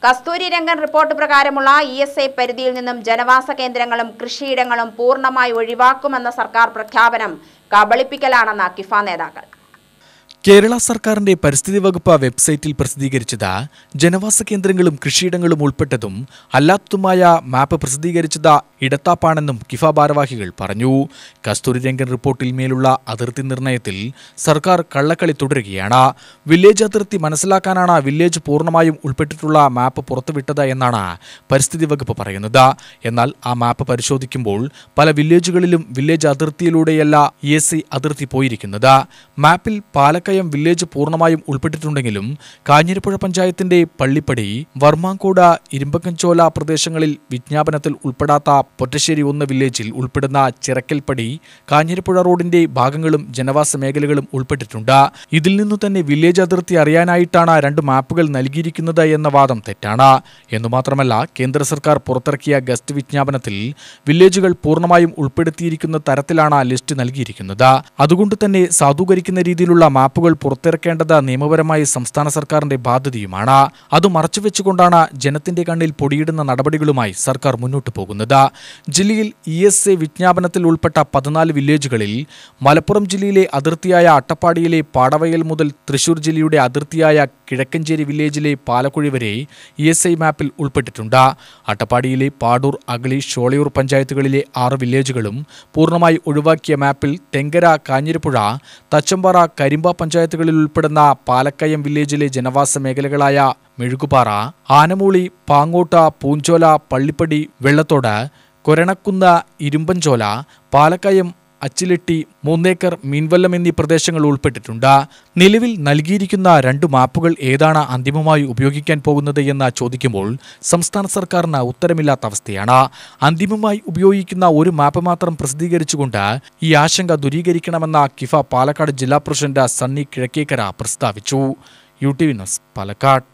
Kasturirangan report പ്രകാരമുള്ള ESI പരിധിയിൽ നിന്നും ജനവാസ കേന്ദ്രങ്ങളും കൃഷിയിടങ്ങളും പൂർണ്ണമായി ഒഴിവാക്കുമെന്ന സർക്കാർ പ്രഖ്യാപനം കബളിപ്പിക്കലാണെന്ന് കിഫ നേതാക്കൾ. കേരള സർക്കാരിന്റെ പരിസ്ഥിതി വകുപ്പ് വെബ്സൈറ്റിൽ പ്രസിദ്ധീകരിച്ചത് ജനവാസ കേന്ദ്രങ്ങളും കൃഷിയിടങ്ങളും ഉൾപ്പെട്ടതും അല്ലാത്തതുമായ മാപ്പ് പ്രസിദ്ധീകരിച്ചത് ഇടത്താപ്പാണെന്നും കിഫ ഭാരവാഹികൾ പറഞ്ഞു. കസ്തൂരിരംഗൻ റിപ്പോർട്ടിൽ മേലുള്ള അതിർത്തി നിർണയത്തിൽ സർക്കാർ കള്ളക്കളി തുടരുകയാണ്. വില്ലേജ് അതിർത്തി മനസ്സിലാക്കാനാണ് വില്ലേജ് പൂർണ്ണമായും ഉൾപ്പെട്ടിട്ടുള്ള മാപ്പ് പുറത്തുവിട്ടത് എന്നാണ് പരിസ്ഥിതി വകുപ്പ് പറയുന്നത്. എന്നാൽ ആ മാപ്പ് പരിശോധിക്കുമ്പോൾ പല വില്ലേജുകളിലും വില്ലേജ് അതിർത്തിയിലൂടെയല്ല ESI അതിർത്തി പോയിരിക്കുന്നത്. മാപ്പിൽ പാലക്കയം വില്ലേജ് പൂർണ്ണമായും ഉൾപ്പെട്ടിട്ടുണ്ടെങ്കിലും കാഞ്ഞിരപ്പുഴ പഞ്ചായത്തിന്റെ പള്ളിപ്പടി, വർമാങ്കോട്, ഇരുമ്പക്കഞ്ചോല പ്രദേശങ്ങളിൽ വിജ്ഞാപനത്തിൽ ഉൾപ്പെടാത്ത പൊറ്റശ്ശേരി 1 വില്ലേജിൽ ഉൾപ്പെടുന്ന ചിറക്കൽപ്പടി, കാഞ്ഞിരപ്പുഴ റോഡിന്റെ ഭാഗങ്ങളും ജനവാസ മേഖലകളും ഉൾപ്പെട്ടിട്ടുണ്ട്. ഇതിൽ നിന്നു തന്നെ വില്ലേജ് അതിർത്തി അറിയാനായിട്ടാണ് 2 മാപ്പുകൾ നൽകിയിരിക്കുന്നത് എന്ന വാദം തെറ്റാണ്. എന്നുമാത്രമല്ല, കേന്ദ്ര സർക്കാർ പുറത്തിറക്കിയ ഗസ്റ്റ് വിജ്ഞാപനത്തിൽ വില്ലേജുകൾ പൂർണ്ണമായും ഉൾപ്പെടുത്തിയിരിക്കുന്ന തരത്തിലാണ് ലിസ്റ്റ് നൽകിയിരിക്കുന്നത്. അതുകൊണ്ട് തന്നെ സാധൂകരിക്കുന്ന രീതിയിലുള്ള മാപ്പുകൾ പുറത്തിറക്കേണ്ടത് നിയമപരമായി സംസ്ഥാന സർക്കാരിന്റെ ബാധ്യതയുമാണ്. അത് മറച്ചുവെച്ചുകൊണ്ടാണ് ജനത്തിന്റെ കണ്ണിൽ പൊടിയിടുന്ന നടപടികളുമായി സർക്കാർ മുന്നോട്ടു പോകുന്നത്. ജില്ലയിൽ ESI വിജ്ഞാപനത്തിൽ ഉൾപ്പെട്ട 14 വില്ലേജുകളിൽ മലപ്പുറം ജില്ലയിലെ അതിർത്തിയായ അട്ടപ്പാടിയിലെ പാടവയൽ മുതൽ തൃശൂർ ജില്ലയുടെ അതിർത്തിയായ കിഴക്കഞ്ചേരി വില്ലേജിലെ പാലക്കുഴി വരെ ESI മാപ്പിൽ ഉൾപ്പെട്ടിട്ടുണ്ട്. അട്ടപ്പാടിയിലെ പാടൂർ, അഗളി, ഷോളയൂർ പഞ്ചായത്തുകളിലെ 6 വില്ലേജുകളും പൂർണ്ണമായി ഒഴിവാക്കിയ മാപ്പിൽ തെങ്കര, കാഞ്ഞിരപ്പുഴ, തച്ചമ്പാറ, കരിമ്പ പഞ്ചായത്തുകളിൽ ഉൾപ്പെടുന്ന പാലക്കയം വില്ലേജിലെ ജനവാസ മേഖലകളായ മെഴുകുപാറ, ആനമൂളി, പാങ്ങോട്ട, പൂഞ്ചോല, പള്ളിപ്പടി, വെള്ളത്തോട്, കൊരണക്കുന്ന്, ഇരുമ്പഞ്ചോല, പാലക്കയം, അച്ചിലെട്ടി, 3 ഏക്കർ, മീൻവല്ലം എന്നീ പ്രദേശങ്ങൾ ഉൾപ്പെട്ടിട്ടുണ്ട്. നിലവിൽ നൽകിയിരിക്കുന്ന 2 മാപ്പുകൾ ഏതാണ് അന്തിമമായി ഉപയോഗിക്കാൻ പോകുന്നത് എന്ന് ചോദിക്കുമ്പോൾ സംസ്ഥാന സർക്കാരിന് ഉത്തരമില്ലാത്ത അവസ്ഥയാണ്. അന്തിമമായി ഉപയോഗിക്കുന്ന ഒരു മാപ്പ് മാത്രം പ്രസിദ്ധീകരിച്ചുകൊണ്ട് ഈ ആശങ്ക ദൂരീകരിക്കണമെന്ന കിഫ പാലക്കാട് ജില്ലാ പ്രസിഡന്റ് സണ്ണി കിഴക്കേക്കര പ്രസ്താവിച്ചു. UTV news, Palakkad.